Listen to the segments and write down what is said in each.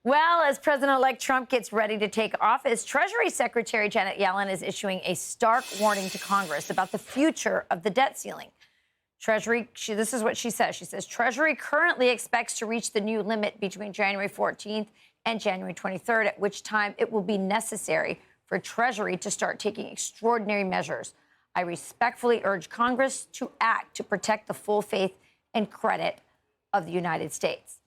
Well, as President-elect Trump gets ready to take office, Treasury Secretary Janet Yellen is issuing a stark warning to Congress about the future of the debt ceiling. This is what she says. She says, Treasury currently expects to reach the new limit between January 14th and January 23rd, at which time it will be necessary for Treasury to start taking extraordinary measures. I respectfully urge Congress to act to protect the full faith and credit of the United States.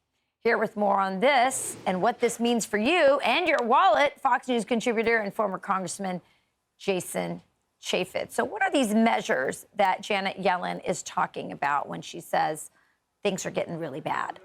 Here with more on this and what this means for you and your wallet, Fox News contributor and former Congressman Jason Chaffetz. So what are these measures that Janet Yellen is talking about when she says things are getting really bad?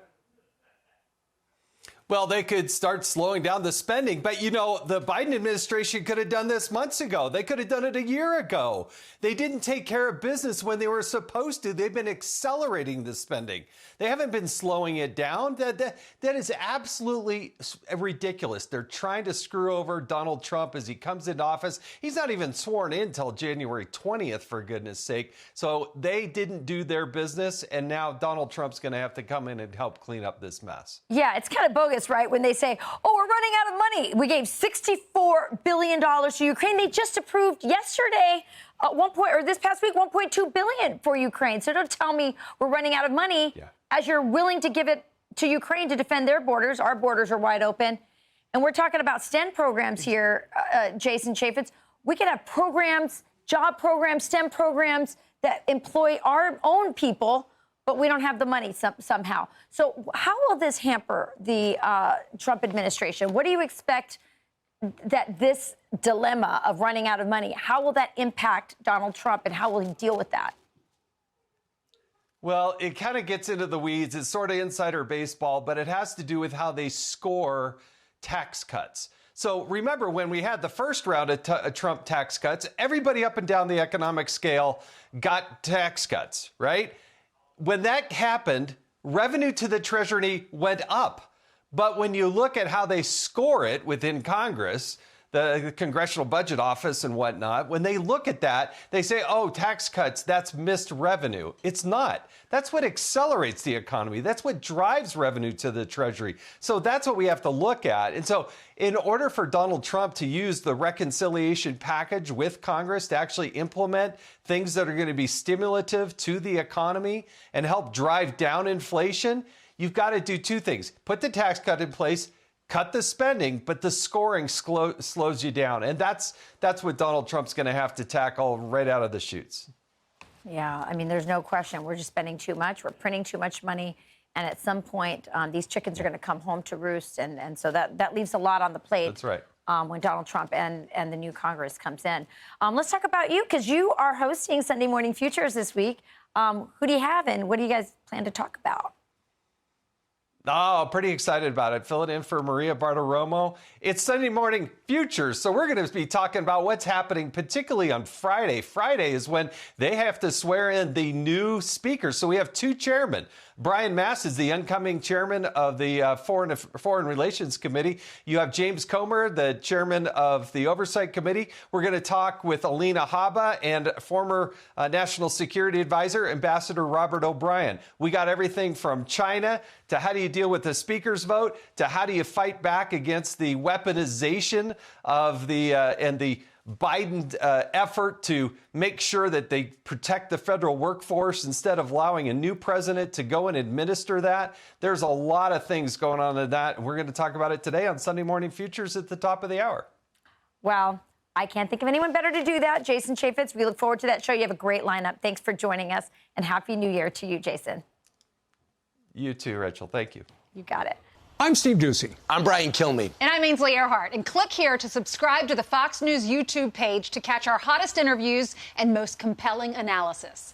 Well, they could start slowing down the spending. But, you know, the Biden administration could have done this months ago. They could have done it a year ago. They didn't take care of business when they were supposed to. They've been accelerating the spending. They haven't been slowing it down. That is absolutely ridiculous. They're trying to screw over Donald Trump as he comes into office. He's not even sworn in until January 20th, for goodness sake. So they didn't do their business. And now Donald Trump's going to have to come in and help clean up this mess. Yeah, it's kind of bogus, right? When they say, oh, we're running out of money. We gave $64 billion to Ukraine. They just approved yesterday, this past week, $1.2 billion for Ukraine. So don't tell me we're running out of money as you're willing to give it to Ukraine to defend their borders. Our borders are wide open. And we're talking about STEM programs here, Jason Chaffetz. We could have programs, job programs, STEM programs that employ our own people, but we don't have the money somehow. So how will this hamper the Trump administration? What do you expect that this dilemma of running out of money, how will that impact Donald Trump and how will he deal with that? Well, it kind of gets into the weeds. It's sort of insider baseball, but it has to do with how they score tax cuts. So remember, when we had the first round of Trump tax cuts, everybody up and down the economic scale got tax cuts, right? When that happened, revenue to the Treasury went up. But when you look at how they score it within Congress, the Congressional Budget Office and whatnot, when they look at that, they say, oh, tax cuts, that's missed revenue. It's not. That's what accelerates the economy. That's what drives revenue to the Treasury. So that's what we have to look at. And so in order for Donald Trump to use the reconciliation package with Congress to actually implement things that are going to be stimulative to the economy and help drive down inflation, you've got to do two things. Put the tax cut in place, cut the spending, but the scoring slows you down. And that's what Donald Trump's going to have to tackle right out of the chutes. Yeah, I mean, there's no question. We're just spending too much. We're printing too much money. And at some point, these chickens are going to come home to roost. And so that leaves a lot on the plate. That's right. When Donald Trump and the new Congress comes in. Let's talk about you, because you are hosting Sunday Morning Futures this week. Who do you have and what do you guys plan to talk about? Oh, pretty excited about it. Filling in for Maria Bartiromo. It's Sunday Morning Futures, so we're going to be talking about what's happening, particularly on Friday. Friday is when they have to swear in the new speaker. So we have two chairmen. Brian Mast is the incoming chairman of the Foreign Relations Committee. You have James Comer, the chairman of the Oversight Committee. We're going to talk with Alina Habba and former National Security Advisor, Ambassador Robert O'Brien. We got everything from China to how do you deal with the speaker's vote to how do you fight back against the weaponization of the Biden effort to make sure that they protect the federal workforce instead of allowing a new president to go and administer that. There's a lot of things going on in that. And we're going to talk about it today on Sunday Morning Futures at the top of the hour. Well, I can't think of anyone better to do that. Jason Chaffetz, we look forward to that show. You have a great lineup. Thanks for joining us, and Happy New Year to you, Jason. You too, Rachel. Thank you. You got it. I'm Steve Doocy. I'm Brian Kilmeade. And I'm Ainsley Earhart. And click here to subscribe to the Fox News YouTube page to catch our hottest interviews and most compelling analysis.